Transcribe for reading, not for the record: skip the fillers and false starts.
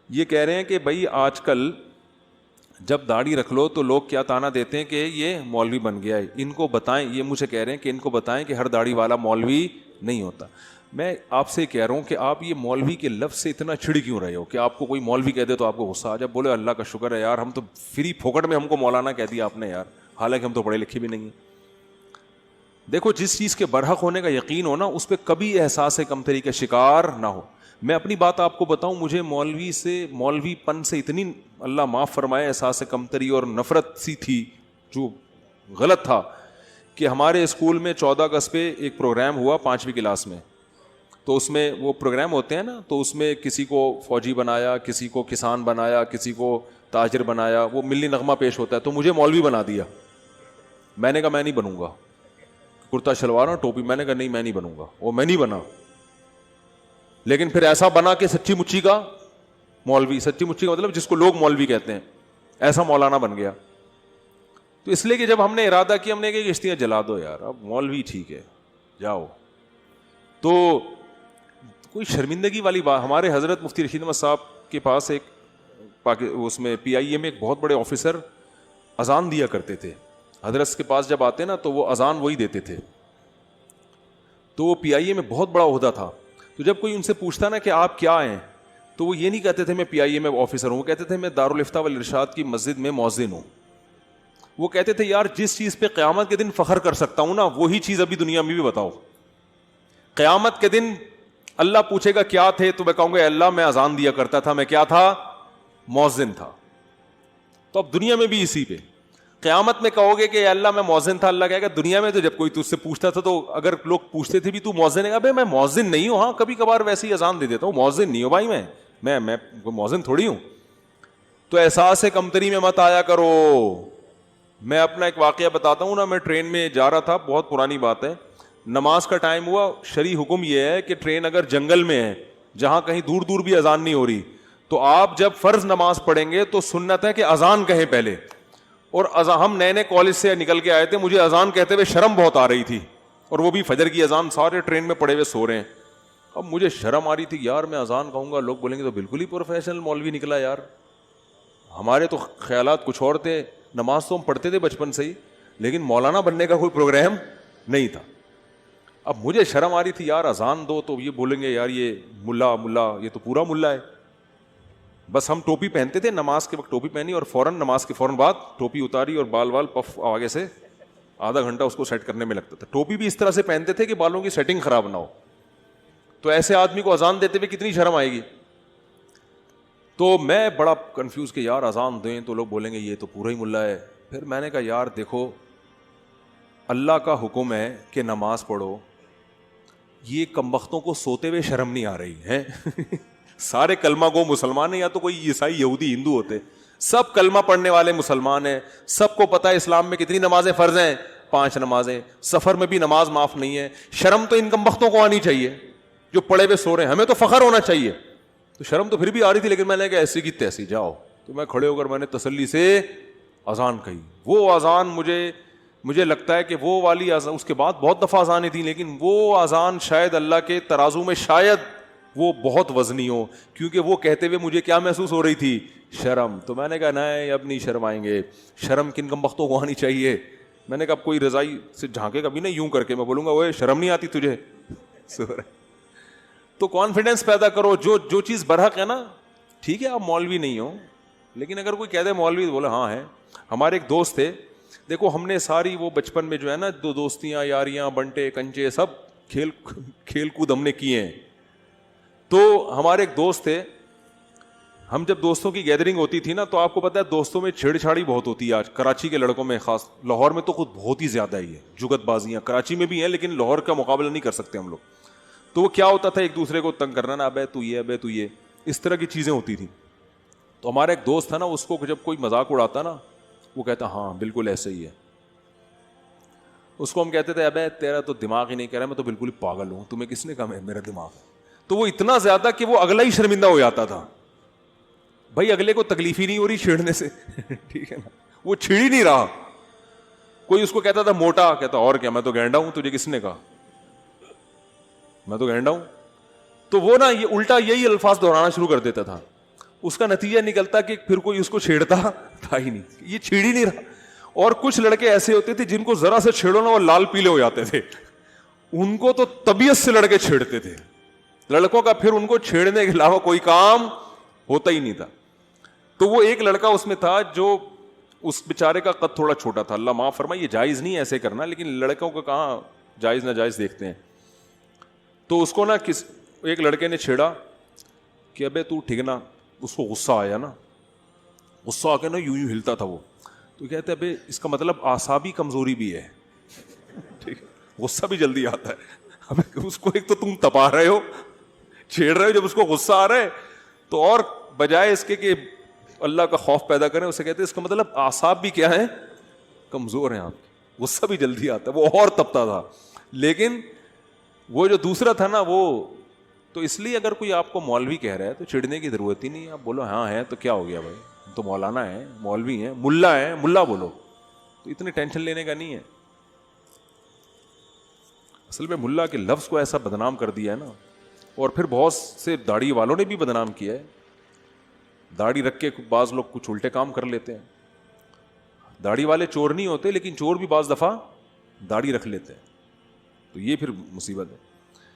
یہ کہہ رہے ہیں کہ بھائی آج کل جب داڑھی رکھ لو تو لوگ کیا تانا دیتے ہیں کہ یہ مولوی بن گیا ہے. ان کو بتائیں, یہ مجھے کہہ رہے ہیں کہ ان کو بتائیں کہ ہر داڑھی والا مولوی نہیں ہوتا. میں آپ سے کہہ رہا ہوں کہ آپ یہ مولوی کے لفظ سے اتنا چڑ کیوں رہے ہو کہ آپ کو کوئی مولوی کہہ دے تو آپ کو غصہ آ جائے. بولے اللہ کا شکر ہے یار, ہم تو فری پھوکٹ میں ہم کو مولانا کہہ دیا آپ نے یار, حالانکہ ہم تو پڑھے لکھے بھی نہیں ہیں. دیکھو جس چیز کے برحق ہونے کا یقین ہو نا, اس پہ کبھی احساس کمتری کا شکار نہ ہو. میں اپنی بات آپ کو بتاؤں, مجھے مولوی پن سے اتنی اللہ معاف فرمائے احساس کمتری اور نفرت سی تھی جو غلط تھا کہ ہمارے اسکول میں 14 اگست پہ ایک پروگرام ہوا 5ویں کلاس میں. تو اس میں وہ پروگرام ہوتے ہیں نا, تو اس میں کسی کو فوجی بنایا, کسی کو کسان بنایا, کسی کو تاجر بنایا, وہ ملی نغمہ پیش ہوتا ہے. تو مجھے مولوی بنا دیا. میں نے کہا میں نہیں بنوں گا, کرتا شلوار اور ٹوپی. میں نے کہا نہیں میں نہیں بنوں گا, وہ میں نہیں بنا. لیکن پھر ایسا بنا کہ سچی مچی کا مولوی, سچی مچی کا مطلب جس کو لوگ مولوی کہتے ہیں, ایسا مولانا بن گیا. تو اس لیے کہ جب ہم نے ارادہ کیا, ہم نے کہا کشتیاں جلا دو یار, اب مولوی ٹھیک ہے جاؤ, تو کوئی شرمندگی والی بات. ہمارے حضرت مفتی رشید احمد صاحب کے پاس ایک اس میں PIA میں ایک بہت بڑے آفیسر اذان دیا کرتے تھے. حضرت کے پاس جب آتے نا تو وہ اذان وہی دیتے تھے. تو وہ PIA میں بہت بڑا عہدہ تھا. تو جب کوئی ان سے پوچھتا نا کہ آپ کیا ہیں, تو وہ یہ نہیں کہتے تھے میں PIA میں آفیسر ہوں, وہ کہتے تھے میں دارالافتاء والارشاد کی مسجد میں مؤذن ہوں. وہ کہتے تھے یار جس چیز پہ قیامت کے دن فخر کر سکتا ہوں نا, وہی چیز ابھی دنیا میں بھی بتاؤ. قیامت کے دن اللہ پوچھے گا کیا تھے, تو میں کہوں گا اللہ میں اذان دیا کرتا تھا, میں کیا تھا, مؤذن تھا. تو اب دنیا میں بھی اسی پہ. قیامت میں کہو گے کہ اللہ میں مؤذن تھا, اللہ کہے گا دنیا میں تو جب کوئی تجھ سے پوچھتا تھا تو اگر لوگ پوچھتے تھے بھی تو مؤذن ہے, ابے میں مؤذن نہیں ہوں, ہاں کبھی کبھار ویسے ہی اذان دے دیتا ہوں, مؤذن نہیں ہوں بھائی, میں مؤذن تھوڑی ہوں. تو احساس کمتری میں مت آیا کرو. میں اپنا ایک واقعہ بتاتا ہوں نا, میں ٹرین میں جا رہا تھا, بہت پرانی بات ہے, نماز کا ٹائم ہوا. شرعی حکم یہ ہے کہ ٹرین اگر جنگل میں ہے جہاں کہیں دور دور بھی اذان نہیں ہو رہی, تو آپ جب فرض نماز پڑھیں گے تو سنت ہے کہ اذان کہیں پہلے. اور ہم نئے کالج سے نکل کے آئے تھے, مجھے اذان کہتے ہوئے شرم بہت آ رہی تھی, اور وہ بھی فجر کی اذان, سارے ٹرین میں پڑے ہوئے سو رہے ہیں. اب مجھے شرم آ رہی تھی یار, میں اذان کہوں گا لوگ بولیں گے تو بالکل ہی پروفیشنل مولوی نکلا یار. ہمارے تو خیالات کچھ اور تھے, نماز تو ہم پڑھتے تھے بچپن سے ہی, لیکن مولانا بننے کا کوئی پروگرام نہیں تھا. اب مجھے شرم آ رہی تھی یار, اذان دو تو یہ بولیں گے یار یہ ملا یہ تو پورا ملا ہے. بس ہم ٹوپی پہنتے تھے, نماز کے وقت ٹوپی پہنی اور فوراً نماز کے فوراً بعد ٹوپی اتاری اور بال پف آگے سے آدھا گھنٹہ اس کو سیٹ کرنے میں لگتا تھا. ٹوپی بھی اس طرح سے پہنتے تھے کہ بالوں کی سیٹنگ خراب نہ ہو. تو ایسے آدمی کو اذان دیتے ہوئے کتنی شرم آئے گی. تو میں بڑا کنفیوز کہ یار اذان دیں تو لوگ بولیں گے یہ تو پورا ہی ملا ہے. پھر میں نے کہا یار دیکھو, اللہ کا حکم ہے کہ نماز پڑھو, یہ کمبختوں کو سوتے ہوئے شرم نہیں آ رہی ہے. سارے کلمہ گو مسلمان ہیں, یا تو کوئی عیسائی یہودی ہندو ہوتے, سب کلمہ پڑھنے والے مسلمان ہیں. سب کو پتہ ہے اسلام میں کتنی نمازیں فرض ہیں, 5 نمازیں. سفر میں بھی نماز معاف نہیں ہے. شرم تو ان کمبختوں کو آنی چاہیے جو پڑے ہوئے سو رہے ہیں, ہمیں تو فخر ہونا چاہیے. تو شرم تو پھر بھی آ رہی تھی, لیکن میں نے کہا ایسی کی تیسی جاؤ. تو میں کھڑے ہو کر میں نے تسلی سے اذان کہی. وہ اذان مجھے لگتا ہے کہ وہ والی اذان, اس کے بعد بہت دفعہ اذانیں تھیں, لیکن وہ اذان شاید اللہ کے ترازو میں شاید وہ بہت وزنی ہو, کیونکہ وہ کہتے ہوئے مجھے کیا محسوس ہو رہی تھی, شرم. تو میں نے کہا نہیں اب نہیں شرم آئیں گے, شرم کن کمبختوں کو آنی چاہیے. میں نے کہا اب کوئی رضائی سے جھانکے کبھی نہیں یوں کر کے, میں بولوں گا وہ شرم نہیں آتی تجھے. تو کانفیڈینس پیدا کرو, جو چیز برحق ہے نا, ٹھیک ہے آپ مولوی نہیں ہو, لیکن اگر کوئی کہہ دے مولوی, بولے ہاں ہے. ہمارے ایک دوست تھے, دیکھو ہم نے ساری وہ بچپن میں جو ہے نا دوستیاں یاریاں بنٹے کنچے سب کھیل کود ہم نے کیے ہیں. تو ہمارے ایک دوست تھے, ہم جب دوستوں کی گیدرنگ ہوتی تھی نا, تو آپ کو پتا ہے دوستوں میں چھیڑ چھاڑی بہت ہوتی ہے. آج کراچی کے لڑکوں میں خاص, لاہور میں تو خود بہت ہی زیادہ ہی ہے, جگت بازیاں کراچی میں بھی ہیں, لیکن لاہور کا مقابلہ نہیں کر سکتے ہم لوگ. تو وہ کیا ہوتا تھا, ایک دوسرے کو تنگ کرنا, نا ابے تو یہ, اس طرح کی چیزیں ہوتی تھیں. تو ہمارا ایک دوست تھا نا, اس کو جب کوئی مذاق اڑاتا نا, وہ کہتا ہاں بالکل ایسے ہی ہے. اس کو ہم کہتے تھے ابے تیرا تو دماغ ہی نہیں کہہ رہا, میں تو بالکل ہی پاگل ہوں, تمہیں کس نے کہا میرا دماغ ہے. تو وہ اتنا زیادہ کہ وہ اگلا ہی شرمندہ ہو جاتا تھا. بھائی اگلے کو تکلیف ہی نہیں ہو رہی چھیڑنے سے, ٹھیک ہے نا, وہ چھیڑ ہی نہیں رہا. کوئی اس کو کہتا تھا موٹا, کہتا اور کیا, میں تو گینڈا ہوں, تجھے کس نے کہا میں تو گینڈا ہوں. تو وہ نا یہ الٹا یہی الفاظ دہرانا شروع کر دیتا تھا. اس کا نتیجہ نکلتا کہ پھر کوئی اس کو چھیڑتا تھا ہی نہیں, یہ چھیڑ ہی نہیں رہا. اور کچھ لڑکے ایسے ہوتے تھے جن کو ذرا سے چھیڑو نا وہ لال پیلے ہو جاتے تھے, ان کو تو طبیعت سے لڑکے چھیڑتے تھے. لڑکوں کا پھر ان کو چھیڑنے کے علاوہ کوئی کام ہوتا ہی نہیں تھا. تو وہ ایک لڑکا اس میں تھا جو اس بیچارے کا قد تھوڑا چھوٹا تھا, اللہ معاف فرمائے یہ جائز نہیں ایسے کرنا, لیکن لڑکوں کو کہاں جائز ناجائز دیکھتے ہیں. تو اس کو نا ایک لڑکے نے چھیڑا کہ ابے تو ٹھیک نا, اس کو غصہ آیا نا, غصہ آ کے نا یوں ہلتا تھا وہ, تو کہتے ابے اس کا مطلب اعصابی کمزوری بھی ہے, ٹھیک ہے, غصہ بھی جلدی آتا ہے. اب اس کو ایک تو تم تپا رہے ہو, چھیڑ رہے ہو, جب اس کو غصہ آ رہا ہے تو اور بجائے اس کے کہ اللہ کا خوف پیدا کریں اسے کہتے ہیں اس کا مطلب اعصاب بھی کیا ہے, کمزور ہیں آپ کے, غصہ بھی جلدی آتا ہے. وہ اور تپتا تھا. لیکن وہ جو دوسرا تھا نا وہ تو, اس لیے اگر کوئی آپ کو مولوی کہہ رہا ہے تو چڑھنے کی ضرورت ہی نہیں ہے. آپ بولو ہاں ہے تو کیا ہو گیا بھائی, تو مولانا ہے, مولوی ہیں, ملا ہے, ملا بولو, تو اتنی ٹینشن لینے کا نہیں ہے. اصل میں ملا کے لفظ کو ایسا بدنام کر دیا ہے نا, اور پھر بہت سے داڑھی والوں نے بھی بدنام کیا ہے. داڑھی رکھ کے بعض لوگ کچھ الٹے کام کر لیتے ہیں. داڑھی والے چور نہیں ہوتے, لیکن چور بھی بعض دفعہ داڑھی رکھ لیتے ہیں, تو یہ پھر مصیبت ہے.